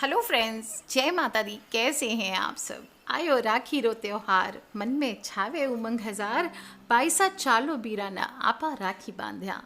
Hello friends, जय माता दी। कैसे हैं आप सब? आयो राखी रो त्योहार, मन में छावे उमंग हजार, बाईसा चालो बीराना आपा राखी बांध्या।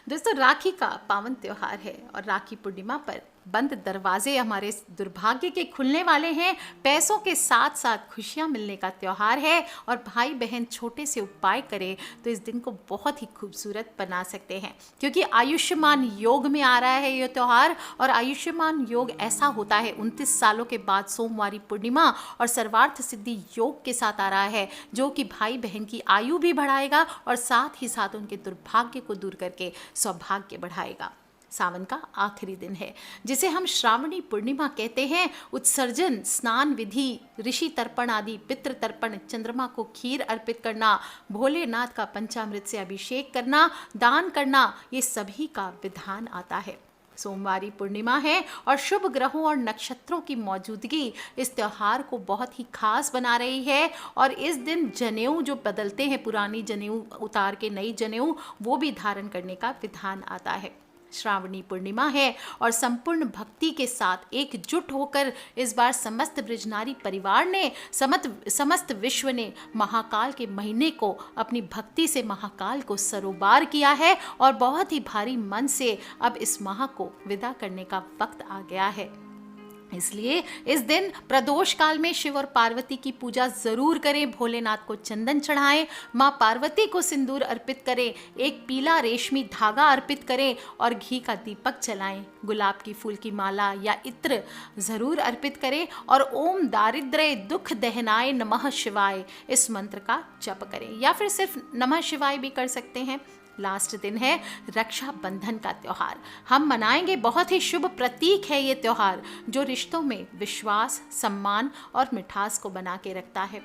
दोस्तों, राखी का पावन त्योहार है और राखी पूर्णिमा पर बंद दरवाजे हमारे दुर्भाग्य के खुलने वाले हैं। पैसों के साथ साथ खुशियां मिलने का त्योहार है और भाई बहन छोटे से उपाय करें तो इस दिन को बहुत ही खूबसूरत बना सकते हैं, क्योंकि आयुष्मान योग में आ रहा है ये त्योहार। और आयुष्मान योग ऐसा होता है 29 सालों के बाद सोमवारी पूर्णिमा और सर्वार्थ सिद्धि योग के साथ आ रहा है, जो कि भाई बहन की आयु भी बढ़ाएगा और साथ ही साथ उनके दुर्भाग्य को दूर करके सौभाग्य बढ़ाएगा। सावन का आखिरी दिन है, जिसे हम श्रावणी पूर्णिमा कहते हैं। उत्सर्जन, स्नान विधि, ऋषि तर्पण आदि, पितृ तर्पण, चंद्रमा को खीर अर्पित करना, भोलेनाथ का पंचामृत से अभिषेक करना, दान करना, ये सभी का विधान आता है। सोमवारी पूर्णिमा है और शुभ ग्रहों और नक्षत्रों की मौजूदगी इस त्योहार को बहुत ही खास बना रही है। और इस दिन जनेऊ जो बदलते हैं, पुरानी जनेऊ उतार के नई जनेऊ, वो भी धारण करने का विधान आता है। श्रावणी पूर्णिमा है और संपूर्ण भक्ति के साथ एकजुट होकर इस बार समस्त ब्रजनारी परिवार ने, समस्त विश्व ने महाकाल के महीने को अपनी भक्ति से महाकाल को सरोबार किया है और बहुत ही भारी मन से अब इस माह को विदा करने का वक्त आ गया है। इसलिए इस दिन प्रदोष काल में शिव और पार्वती की पूजा जरूर करें, भोलेनाथ को चंदन चढ़ाएं, माँ पार्वती को सिंदूर अर्पित करें, एक पीला रेशमी धागा अर्पित करें और घी का दीपक जलाएं, गुलाब की फूल की माला या इत्र जरूर अर्पित करें और ओम दारिद्र्य दुख दहनाय नमः शिवाय इस मंत्र का जप करें, या फिर सिर्फ नमः शिवाय भी कर सकते हैं। लास्ट दिन है रक्षाबंधन का त्योहार, हम मनाएंगे। बहुत ही शुभ प्रतीक है ये त्योहार, जो रिश्तों में विश्वास, सम्मान और मिठास को बना के रखता है।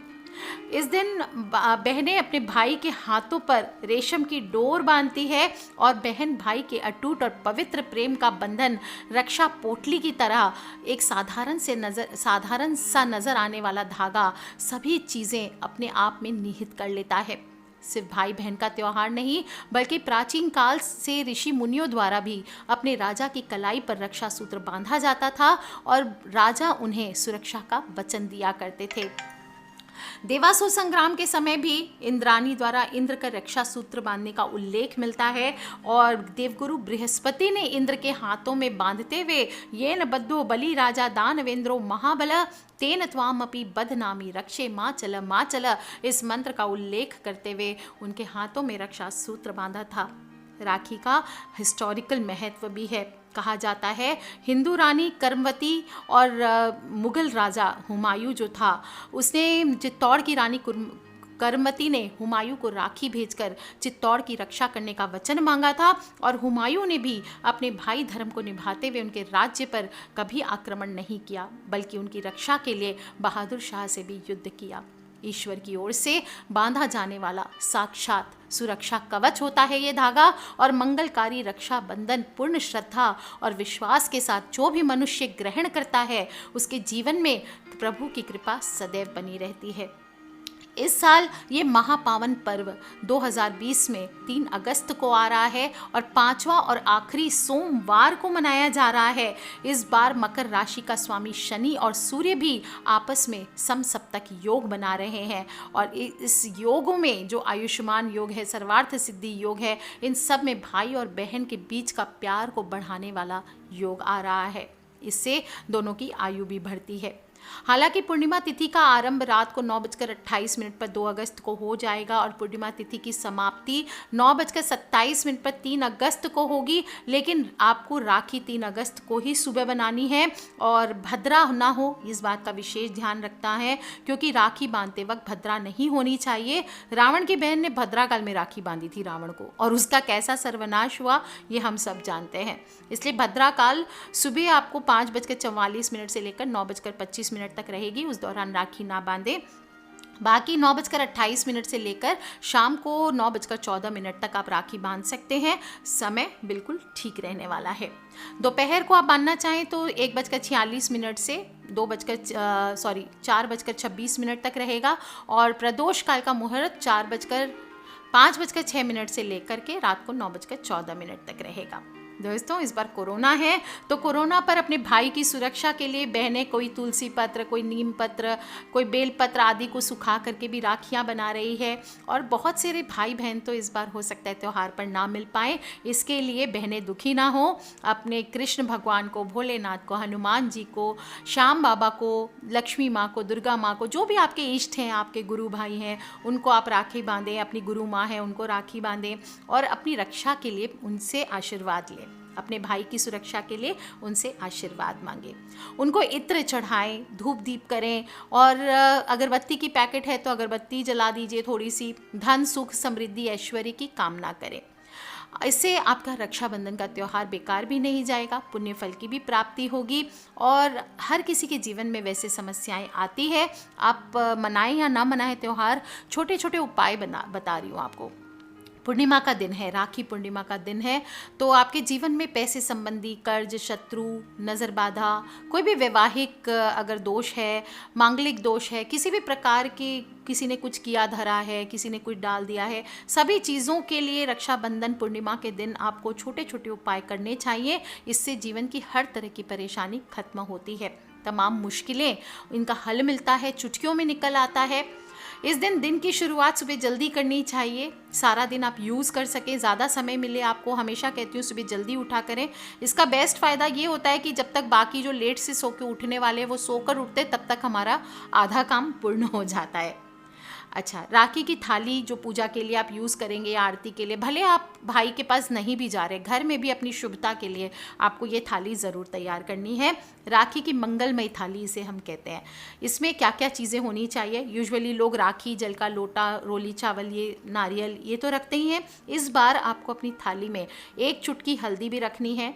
इस दिन बहनें अपने भाई के हाथों पर रेशम की डोर बांधती है और बहन भाई के अटूट और पवित्र प्रेम का बंधन रक्षा पोटली की तरह एक साधारण सा नजर आने वाला धागा सभी चीजें अपने आप में निहित कर लेता है। सिर्फ भाई बहन का त्योहार नहीं, बल्कि प्राचीन काल से ऋषि मुनियों द्वारा भी अपने राजा की कलाई पर रक्षा सूत्र बांधा जाता था और राजा उन्हें सुरक्षा का वचन दिया करते थे। देवासुर संग्राम के समय भी इंद्राणी द्वारा इंद्र का रक्षा सूत्र बांधने का उल्लेख मिलता है और देवगुरु बृहस्पति ने इंद्र के हाथों में बांधते हुए येन बद्धो बलि राजा दानवेंद्रो महाबल तेन त्वामपि बदनामी रक्षे माँ चल इस मंत्र का उल्लेख करते हुए उनके हाथों में रक्षा सूत्र बांधा था। राखी का हिस्टोरिकल महत्व भी है। कहा जाता है हिंदू रानी कर्मवती और मुगल राजा हुमायूं जो था, उसने चित्तौड़ की रानी कर्मवती ने हुमायूं को राखी भेजकर चित्तौड़ की रक्षा करने का वचन मांगा था और हुमायूं ने भी अपने भाई धर्म को निभाते हुए उनके राज्य पर कभी आक्रमण नहीं किया, बल्कि उनकी रक्षा के लिए बहादुर शाह से भी युद्ध किया। ईश्वर की ओर से बांधा जाने वाला साक्षात सुरक्षा कवच होता है ये धागा और मंगलकारी रक्षा बंधन पूर्ण श्रद्धा और विश्वास के साथ जो भी मनुष्य ग्रहण करता है उसके जीवन में प्रभु की कृपा सदैव बनी रहती है। इस साल ये महापावन पर्व 2020 में 3 अगस्त को आ रहा है और 5वां और आखिरी सोमवार को मनाया जा रहा है। इस बार मकर राशि का स्वामी शनि और सूर्य भी आपस में समसप्तक योग बना रहे हैं और इस योगों में जो आयुष्मान योग है, सर्वार्थ सिद्धि योग है, इन सब में भाई और बहन के बीच का प्यार को बढ़ाने वाला योग आ रहा है। इससे दोनों की आयु भी बढ़ती है। हालांकि पूर्णिमा तिथि का आरंभ रात को 9:28 पर 2 अगस्त को हो जाएगा और पूर्णिमा तिथि की समाप्ति 9:27 पर 3 अगस्त को होगी, लेकिन आपको राखी 3 अगस्त को ही सुबह बनानी है और भद्रा ना हो इस बात का विशेष ध्यान रखता है, क्योंकि राखी बांधते वक्त भद्रा नहीं होनी चाहिए। रावण की बहन ने भद्रा काल में राखी बांधी थी रावण को और उसका कैसा सर्वनाश हुआ ये हम सब जानते हैं। इसलिए भद्रा काल सुबह आपको 5:44 से लेकर 9:25 तक रहेगी, उस दौरान राखी ना बांधे। बाकी 9:28 से लेकर शाम को 9:14 तक आप राखी बांध सकते हैं। समय बिल्कुल ठीक रहने वाला है। दोपहर को आप बांधना चाहें तो 1:46 से 4:26 तक रहेगा और प्रदोष काल का मुहूर्त 5:06 से लेकर के रात को 9:14 तक रहेगा। दोस्तों इस बार कोरोना है, तो कोरोना पर अपने भाई की सुरक्षा के लिए बहनें कोई तुलसी पत्र, कोई नीम पत्र, कोई बेल पत्र आदि को सुखा करके भी राखियां बना रही है। और बहुत सारे भाई बहन तो इस बार हो सकता है त्यौहार पर ना मिल पाए, इसके लिए बहनें दुखी ना हो। अपने कृष्ण भगवान को, भोलेनाथ को, हनुमान जी को, श्याम बाबा को, लक्ष्मी माँ को, दुर्गा माँ को, जो भी आपके इष्ट हैं, आपके गुरु भाई हैं, उनको आप राखी बांधें। अपनी गुरु माँ है उनको राखी बांधें और अपनी रक्षा के लिए उनसे आशीर्वाद लें। अपने भाई की सुरक्षा के लिए उनसे आशीर्वाद मांगे, उनको इत्र चढ़ाएं, धूप दीप करें और अगरबत्ती की पैकेट है तो अगरबत्ती जला दीजिए। थोड़ी सी धन, सुख, समृद्धि, ऐश्वर्य की कामना करें। इससे आपका रक्षाबंधन का त्यौहार बेकार भी नहीं जाएगा, पुण्य फल की भी प्राप्ति होगी। और हर किसी के जीवन में वैसे समस्याएं आती है, आप मनाएं या ना मनाएं त्यौहार, छोटे छोटे उपाय बता रही हूँ आपको। पूर्णिमा का दिन है, राखी पूर्णिमा का दिन है, तो आपके जीवन में पैसे संबंधी कर्ज, शत्रु, नज़र बाधा, कोई भी वैवाहिक अगर दोष है, मांगलिक दोष है, किसी भी प्रकार की, किसी ने कुछ किया धरा है, किसी ने कुछ डाल दिया है, सभी चीज़ों के लिए रक्षाबंधन पूर्णिमा के दिन आपको छोटे छोटे उपाय करने चाहिए। इससे जीवन की हर तरह की परेशानी खत्म होती है, तमाम मुश्किलें, इनका हल मिलता है, चुटकियों में निकल आता है। इस दिन की शुरुआत सुबह जल्दी करनी चाहिए, सारा दिन आप यूज़ कर सकें, ज़्यादा समय मिले आपको। हमेशा कहती हूँ सुबह जल्दी उठा करें। इसका बेस्ट फ़ायदा ये होता है कि जब तक बाकी जो लेट से सो के उठने वाले वो सोकर उठते, तब तक हमारा आधा काम पूर्ण हो जाता है। अच्छा, राखी की थाली जो पूजा के लिए आप यूज़ करेंगे या आरती के लिए, भले आप भाई के पास नहीं भी जा रहे, घर में भी अपनी शुभता के लिए आपको ये थाली ज़रूर तैयार करनी है। राखी की मंगलमय थाली इसे हम कहते हैं। इसमें क्या क्या चीज़ें होनी चाहिए? यूजुअली लोग राखी, जल का लोटा, रोली चावल, ये नारियल, ये तो रखते ही हैं। इस बार आपको अपनी थाली में 1 चुटकी हल्दी भी रखनी है,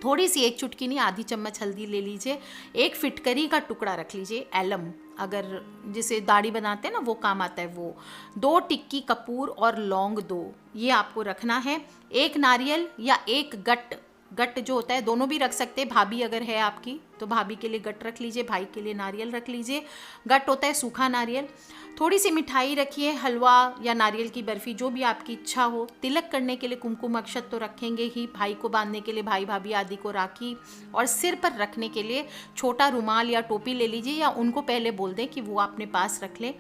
थोड़ी सी, 1 चुटकी नहीं, आधी चम्मच हल्दी ले लीजिए। 1 फिटकरी का टुकड़ा रख लीजिए, एलम, अगर जिसे दाढ़ी बनाते हैं ना वो काम आता है वो। 2 टिक्की कपूर और लौंग 2, ये आपको रखना है। 1 नारियल या 1 गट जो होता है, दोनों भी रख सकते हैं। भाभी अगर है आपकी तो भाभी के लिए गट रख लीजिए, भाई के लिए नारियल रख लीजिए। गट होता है सूखा नारियल। थोड़ी सी मिठाई रखिए, हलवा या नारियल की बर्फ़ी, जो भी आपकी इच्छा हो। तिलक करने के लिए कुमकुम अक्षत तो रखेंगे ही, भाई को बांधने के लिए भाई भाभी आदि को राखी, और सिर पर रखने के लिए छोटा रुमाल या टोपी ले लीजिए, या उनको पहले बोल दें कि वो अपने पास रख लें।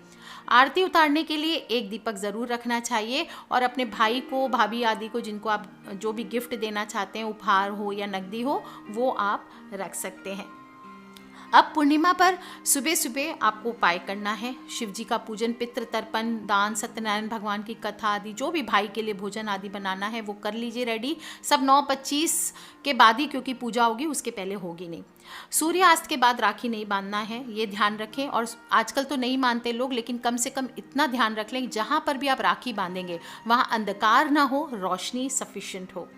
आरती उतारने के लिए 1 दीपक ज़रूर रखना चाहिए, और अपने भाई को, भाभी आदि को, जिनको आप जो भी गिफ्ट देना चाहते हैं, उपहार हो या नकदी हो, वो आप रख सकते हैं। अब पूर्णिमा पर सुबह सुबह आपको उपाय करना है। शिव जी का पूजन, पितृ तर्पण, दान, सत्यनारायण भगवान की कथा आदि, जो भी भाई के लिए भोजन आदि बनाना है वो कर लीजिए रेडी। सब 9:25 के बाद ही, क्योंकि पूजा होगी, उसके पहले होगी नहीं। सूर्यास्त के बाद राखी नहीं बांधना है, ये ध्यान रखें। और आजकल तो नहीं मानते लोग, लेकिन कम से कम इतना ध्यान रख लें, जहाँ पर भी आप राखी बांधेंगे वहाँ अंधकार ना हो, रोशनी सफिशिएंट हो।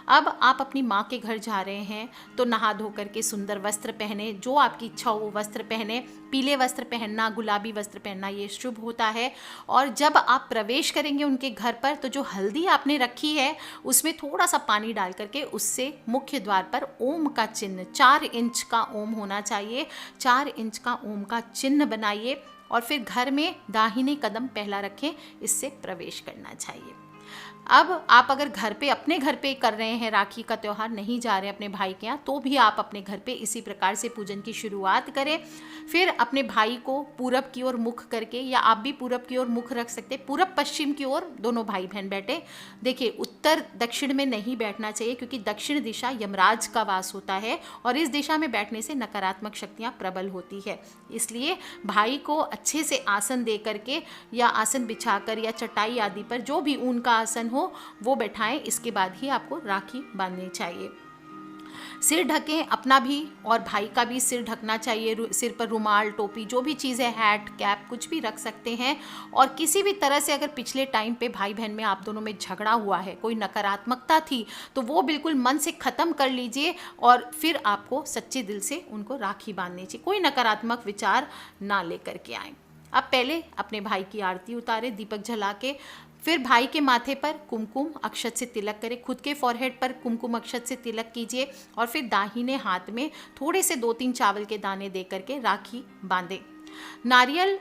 अब आप अपनी माँ के घर जा रहे हैं तो नहा धो करके सुंदर वस्त्र पहने, जो आपकी इच्छा हो वो वस्त्र पहने। पीले वस्त्र पहनना, गुलाबी वस्त्र पहनना, ये शुभ होता है। और जब आप प्रवेश करेंगे उनके घर पर, तो जो हल्दी आपने रखी है उसमें थोड़ा सा पानी डाल करके उससे मुख्य द्वार पर ओम का चिन्ह, 4 इंच का ओम होना चाहिए, 4 इंच का ओम का चिन्ह बनाइए, और फिर घर में दाहिने कदम पहला रखें, इससे प्रवेश करना चाहिए। अब आप अगर घर पे, अपने घर पे कर रहे हैं, राखी का त्यौहार नहीं जा रहे हैं अपने भाई के यहाँ, तो भी आप अपने घर पे इसी प्रकार से पूजन की शुरुआत करें। फिर अपने भाई को पूरब की ओर मुख करके, या आप भी पूरब की ओर मुख रख सकते, पूरब पश्चिम की ओर दोनों भाई बहन बैठे। देखिए, उत्तर दक्षिण में नहीं बैठना चाहिए, क्योंकि दक्षिण दिशा यमराज का वास होता है, और इस दिशा में बैठने से नकारात्मक शक्तियाँ प्रबल होती है। इसलिए भाई को अच्छे से आसन दे करके, या आसन बिछाकर, या चटाई आदि पर, जो भी ऊन का आसन हो वो बैठाएं। इसके बाद ही आपको राखी बांधनी चाहिए। सिर ढकें, अपना भी और भाई का भी सिर ढकना चाहिए। सिर पर रुमाल, टोपी, जो भी चीज़ है, हैट, कैप, कुछ भी रख सकते हैं। और किसी भी तरह से अगर पिछले टाइम पे भाई बहन में आप दोनों में झगड़ा हुआ है, कोई नकारात्मकता थी, तो वो बिल्कुल मन से ख़त्म कर लीजिए, और फिर आपको सच्चे दिल से उनको राखी बांधनी चाहिए। कोई नकारात्मक विचार ना लेकर के आए। अब पहले अपने भाई की आरती उतारे दीपक जला के, फिर भाई के माथे पर कुमकुम अक्षत से तिलक करें, खुद के फॉरहेड पर कुमकुम अक्षत से तिलक कीजिए, और फिर दाहिने हाथ में थोड़े से 2-3 चावल के दाने दे करके राखी बांधें। नारियल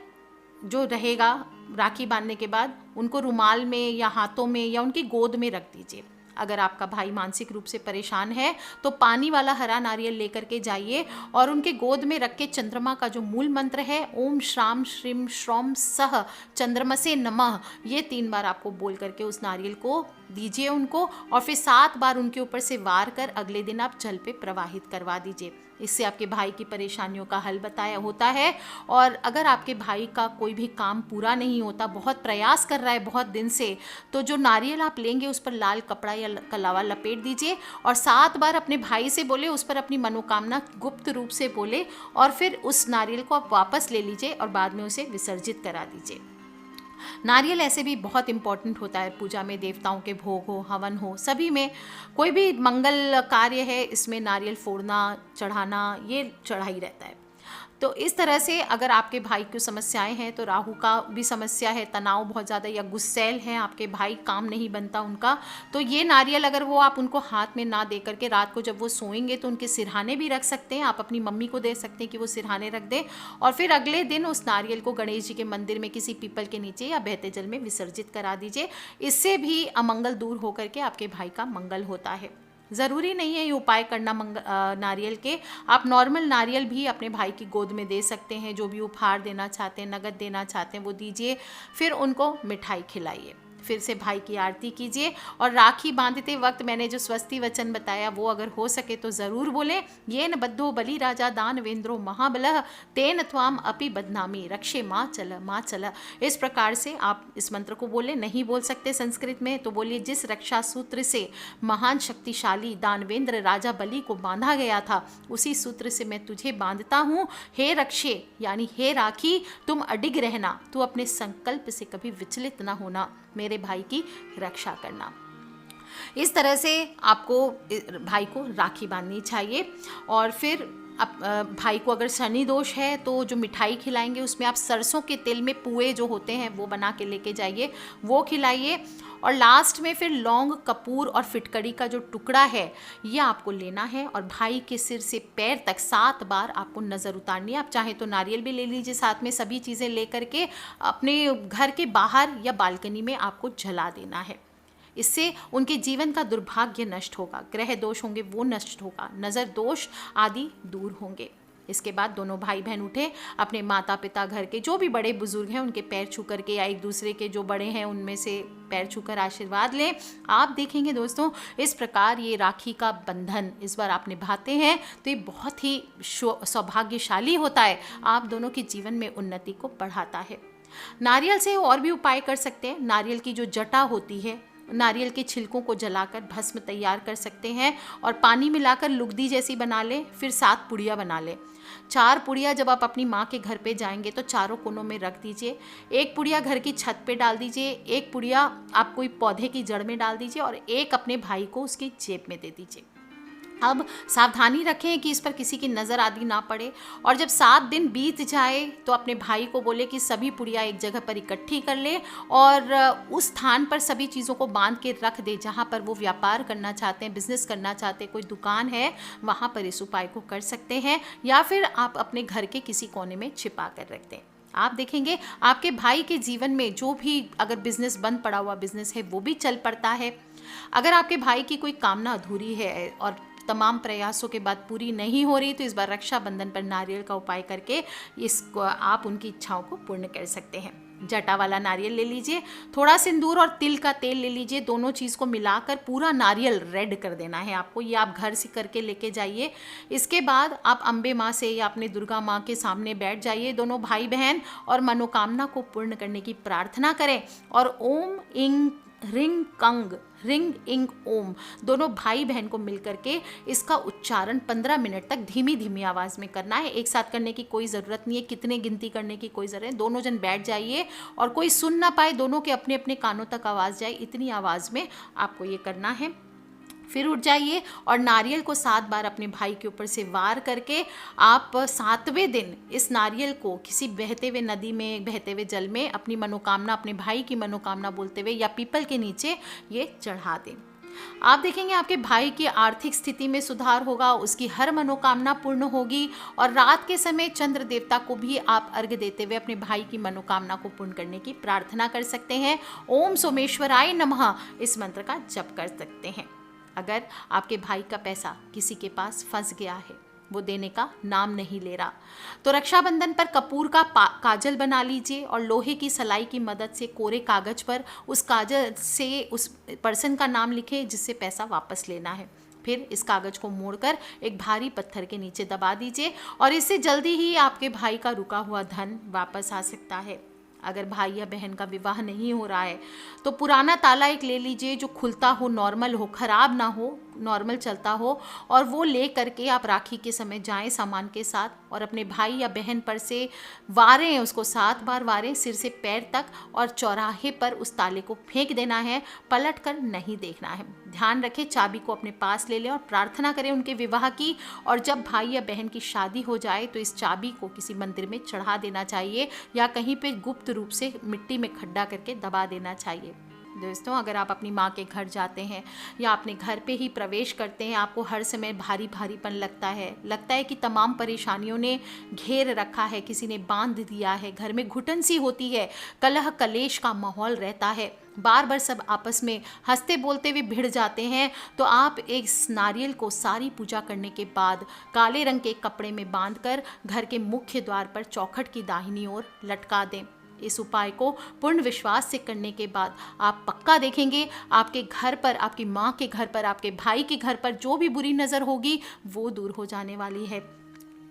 जो रहेगा राखी बांधने के बाद, उनको रुमाल में या हाथों में या उनकी गोद में रख दीजिए। अगर आपका भाई मानसिक रूप से परेशान है तो पानी वाला हरा नारियल लेकर के जाइए और उनके गोद में रख के चंद्रमा का जो मूल मंत्र है ओम श्राम श्रीम श्रौम सह चंद्रमसे नमः, ये 3 बार आपको बोल करके उस नारियल को दीजिए उनको, और फिर 7 बार उनके ऊपर से वार कर अगले दिन आप जल पे प्रवाहित करवा दीजिए। इससे आपके भाई की परेशानियों का हल बताया होता है। और अगर आपके भाई का कोई भी काम पूरा नहीं होता, बहुत प्रयास कर रहा है बहुत दिन से, तो जो नारियल आप लेंगे उस पर लाल कपड़ा या कलावा लपेट दीजिए और 7 बार अपने भाई से बोले, उस पर अपनी मनोकामना गुप्त रूप से बोले और फिर उस नारियल को आप वापस ले लीजिए और बाद में उसे विसर्जित करा दीजिए। नारियल ऐसे भी बहुत इंपॉर्टेंट होता है पूजा में, देवताओं के भोग हो, हवन हो, सभी में कोई भी मंगल कार्य है इसमें नारियल फोड़ना, चढ़ाना, ये चढ़ा ही रहता है। तो इस तरह से अगर आपके भाई को समस्याएं हैं, तो राहु का भी समस्या है, तनाव बहुत ज़्यादा या गुस्सैल है आपके भाई, काम नहीं बनता उनका, तो ये नारियल अगर वो आप उनको हाथ में ना दे करके रात को जब वो सोएंगे तो उनके सिरहाने भी रख सकते हैं, आप अपनी मम्मी को दे सकते हैं कि वो सिरहाने रख दें और फिर अगले दिन उस नारियल को गणेश जी के मंदिर में किसी पीपल के नीचे या बहते जल में विसर्जित करा दीजिए। इससे भी अमंगल दूर होकर के आपके भाई का मंगल होता है। ज़रूरी नहीं है ये उपाय करना नारियल के, आप नॉर्मल नारियल भी अपने भाई की गोद में दे सकते हैं। जो भी उपहार देना चाहते हैं, नगद देना चाहते हैं वो दीजिए, फिर उनको मिठाई खिलाइए, फिर से भाई की आरती कीजिए। और राखी बांधते वक्त मैंने जो स्वस्ति वचन बताया वो अगर हो सके तो ज़रूर बोलें। येन बद्धो बलि राजा दानवेंद्रो महाबलः तेन त्वाम अपि बदनामी रक्षे माँ चल। इस प्रकार से आप इस मंत्र को बोलें। नहीं बोल सकते संस्कृत में तो बोलिए, जिस रक्षा सूत्र से महान शक्तिशाली दानवेंद्र राजा बलि को बांधा गया था, उसी सूत्र से मैं तुझे बांधता हूँ। हे रक्षे यानी हे राखी, तुम अडिग रहना, तू अपने संकल्प से कभी विचलित ना होना, मेरे भाई की रक्षा करना। इस तरह से आपको भाई को राखी बांधनी चाहिए। और फिर भाई को अगर शनि दोष है तो जो मिठाई खिलाएंगे उसमें आप सरसों के तेल में पुए जो होते हैं वो बना के लेके जाइए, वो खिलाइए। और लास्ट में फिर लौंग, कपूर और फिटकड़ी का जो टुकड़ा है ये आपको लेना है और भाई के सिर से पैर तक 7 बार आपको नज़र उतारनी है। आप चाहे तो नारियल भी ले लीजिए साथ में, सभी चीज़ें ले करके अपने घर के बाहर या बालकनी में आपको जला देना है। इससे उनके जीवन का दुर्भाग्य नष्ट होगा, ग्रह दोष होंगे वो नष्ट होगा, नज़र दोष आदि दूर होंगे। इसके बाद दोनों भाई बहन उठे, अपने माता पिता, घर के जो भी बड़े बुजुर्ग हैं उनके पैर छू करके या एक दूसरे के जो बड़े हैं उनमें से पैर छूकर आशीर्वाद लें। आप देखेंगे दोस्तों, इस प्रकार ये राखी का बंधन इस बार आप निभाते हैं तो ये बहुत ही सौभाग्यशाली होता है, आप दोनों के जीवन में उन्नति को बढ़ाता है। नारियल से और भी उपाय कर सकते हैं। नारियल की जो जटा होती है, नारियल के छिलकों को जलाकर भस्म तैयार कर सकते हैं और पानी मिलाकर लुगदी जैसी बना लें, फिर 7 पुड़िया बना लें। 4 पुड़िया जब आप अपनी माँ के घर पे जाएंगे तो चारों कोनों में रख दीजिए। 1 पुड़िया घर की छत पे डाल दीजिए, 1 पुड़िया आप कोई पौधे की जड़ में डाल दीजिए और 1 अपने भाई को उसकी जेब में दे दीजिए। अब सावधानी रखें कि इस पर किसी की नज़र आदि ना पड़े। और जब 7 दिन बीत जाए तो अपने भाई को बोले कि सभी पुड़िया एक जगह पर इकट्ठी कर ले और उस स्थान पर सभी चीज़ों को बांध के रख दे जहाँ पर वो व्यापार करना चाहते हैं, बिजनेस करना चाहते हैं, कोई दुकान है वहाँ पर इस उपाय को कर सकते हैं, या फिर आप अपने घर के किसी कोने में छिपा कर रख दें। आप देखेंगे आपके भाई के जीवन में जो भी अगर बिजनेस बंद पड़ा हुआ बिजनेस है वो भी चल पड़ता है। अगर आपके भाई की कोई कामना अधूरी है और तमाम प्रयासों के बाद पूरी नहीं हो रही तो इस बार रक्षाबंधन पर नारियल का उपाय करके इसको आप उनकी इच्छाओं को पूर्ण कर सकते हैं। जटा वाला नारियल ले लीजिए, थोड़ा सिंदूर और तिल का तेल ले लीजिए, दोनों चीज़ को मिलाकर पूरा नारियल रेड कर देना है आपको। ये आप घर से करके लेके जाइए। इसके बाद आप अम्बे माँ से या अपने दुर्गा माँ के सामने बैठ जाइए दोनों भाई बहन और मनोकामना को पूर्ण करने की प्रार्थना करें और ओम इंग रिंग कंग रिंग इंग ओम दोनों भाई बहन को मिलकर के इसका उच्चारण 15 मिनट तक धीमी धीमी आवाज़ में करना है। एक साथ करने की कोई ज़रूरत नहीं है, कितने गिनती करने की कोई ज़रूरत नहीं। दोनों जन बैठ जाइए और कोई सुन ना पाए, दोनों के अपने अपने कानों तक आवाज़ जाए, इतनी आवाज़ में आपको ये करना है। फिर उठ जाइए और नारियल को 7 बार अपने भाई के ऊपर से वार करके आप 7वें दिन इस नारियल को किसी बहते हुए नदी में, बहते हुए जल में अपनी मनोकामना, अपने भाई की मनोकामना बोलते हुए या पीपल के नीचे ये चढ़ा दें। आप देखेंगे आपके भाई की आर्थिक स्थिति में सुधार होगा, उसकी हर मनोकामना पूर्ण होगी। और रात के समय चंद्र देवता को भी आप अर्घ्य देते हुए अपने भाई की मनोकामना को पूर्ण करने की प्रार्थना कर सकते हैं। ओम सोमेश्वराय नमः इस मंत्र का जप कर सकते हैं। अगर आपके भाई का पैसा किसी के पास फंस गया है, वो देने का नाम नहीं ले रहा, तो रक्षाबंधन पर कपूर का काजल बना लीजिए और लोहे की सलाई की मदद से कोरे कागज पर उस काजल से उस पर्सन का नाम लिखें जिससे पैसा वापस लेना है। फिर इस कागज को मोड़कर एक भारी पत्थर के नीचे दबा दीजिए और इससे जल्दी ही आपके भाई का रुका हुआ धन वापस आ सकता है। अगर भाई या बहन का विवाह नहीं हो रहा है तो पुराना ताला एक ले लीजिए जो खुलता हो, नॉर्मल हो, खराब ना हो, नॉर्मल चलता हो, और वो ले करके आप राखी के समय जाएं सामान के साथ और अपने भाई या बहन पर से वारें, उसको 7 बार वारें सिर से पैर तक, और चौराहे पर उस ताले को फेंक देना है, पलट कर नहीं देखना है। ध्यान रखें चाबी को अपने पास ले लें और प्रार्थना करें उनके विवाह की। और जब भाई या बहन की शादी हो जाए तो इस चाबी को किसी मंदिर में चढ़ा देना चाहिए या कहीं पे गुप्त रूप से मिट्टी में खड्डा करके दबा देना चाहिए। दोस्तों, अगर आप अपनी माँ के घर जाते हैं या अपने घर पे ही प्रवेश करते हैं, आपको हर समय भारी भारीपन लगता है कि तमाम परेशानियों ने घेर रखा है, किसी ने बांध दिया है, घर में घुटन सी होती है, कलह कलेश का माहौल रहता है, बार बार सब आपस में हंसते बोलते हुए भिड़ जाते हैं, तो आप एक नारियल को सारी पूजा करने के बाद काले रंग के कपड़े में बांधकर घर के मुख्य द्वार पर चौखट की दाहिनी ओर लटका दें। इस उपाय को पूर्ण विश्वास से करने के बाद आप पक्का देखेंगे आपके घर पर, आपकी माँ के घर पर, आपके भाई के घर पर जो भी बुरी नज़र होगी वो दूर हो जाने वाली है।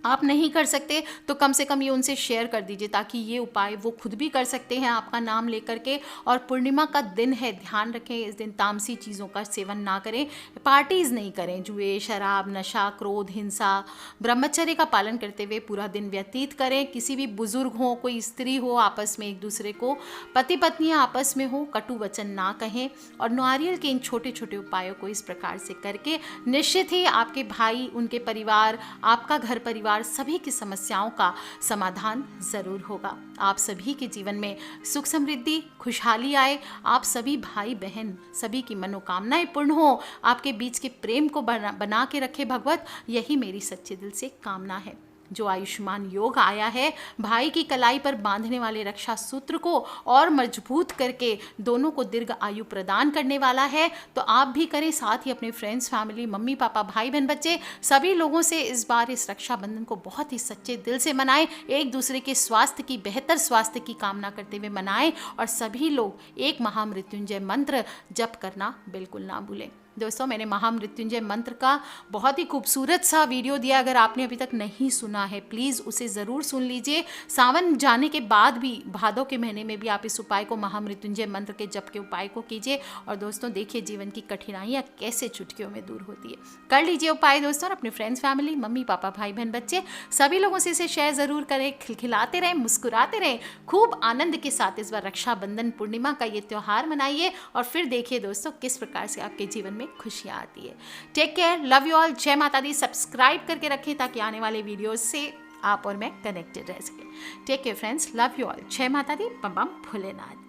आप नहीं कर सकते तो कम से कम ये उनसे शेयर कर दीजिए ताकि ये उपाय वो खुद भी कर सकते हैं आपका नाम लेकर के। और पूर्णिमा का दिन है, ध्यान रखें इस दिन तामसी चीज़ों का सेवन ना करें, पार्टीज़ नहीं करें, जुए, शराब, नशा, क्रोध, हिंसा, ब्रह्मचर्य का पालन करते हुए पूरा दिन व्यतीत करें। किसी भी बुजुर्ग हो, कोई स्त्री हो, आपस में एक दूसरे को, पति पत्नियाँ आपस में हो, कटु वचन ना कहें। और नारियल के इन छोटे छोटे उपायों को इस प्रकार से करके निश्चित ही आपके भाई, उनके परिवार, आपका घर परिवार, सभी की समस्याओं का समाधान जरूर होगा। आप सभी के जीवन में सुख समृद्धि खुशहाली आए, आप सभी भाई बहन सभी की मनोकामनाएं पूर्ण हो, आपके बीच के प्रेम को बना के रखे भगवत, यही मेरी सच्चे दिल से कामना है। जो आयुष्मान योग आया है, भाई की कलाई पर बांधने वाले रक्षा सूत्र को और मजबूत करके दोनों को दीर्घ आयु प्रदान करने वाला है, तो आप भी करें, साथ ही अपने फ्रेंड्स, फैमिली, मम्मी पापा, भाई बहन, बच्चे सभी लोगों से इस बार इस रक्षाबंधन को बहुत ही सच्चे दिल से मनाएं, एक दूसरे के स्वास्थ्य की, बेहतर स्वास्थ्य की कामना करते हुए मनाएं और सभी लोग एक महामृत्युंजय मंत्र जप करना बिल्कुल ना भूलें। दोस्तों, मैंने महामृत्युंजय मंत्र का बहुत ही खूबसूरत सा वीडियो दिया, अगर आपने अभी तक नहीं सुना है प्लीज़ उसे ज़रूर सुन लीजिए। सावन जाने के बाद भी, भादों के महीने में भी आप इस उपाय को, महामृत्युंजय मंत्र के जप के उपाय को कीजिए और दोस्तों देखिए जीवन की कठिनाइयाँ कैसे चुटकियों में दूर होती है। कर लीजिए उपाय दोस्तों, अपने फ्रेंड्स, फैमिली, मम्मी पापा, भाई बहन, बच्चे सभी लोगों से इसे शेयर ज़रूर करें। खिलखिलाते रहें, मुस्कुराते रहें, खूब आनंद के साथ इस बार रक्षाबंधन पूर्णिमा का ये त्यौहार मनाइए और फिर देखिए दोस्तों किस प्रकार से आपके जीवन में खुशियाँ आती है। Take care, love you all, जय माता दी। सब्सक्राइब करके रखें ताकि आने वाले वीडियोस से आप और मैं कनेक्टेड रह सके। Take care friends, love you all, जय माता दी, बम बम भोलेनाथ।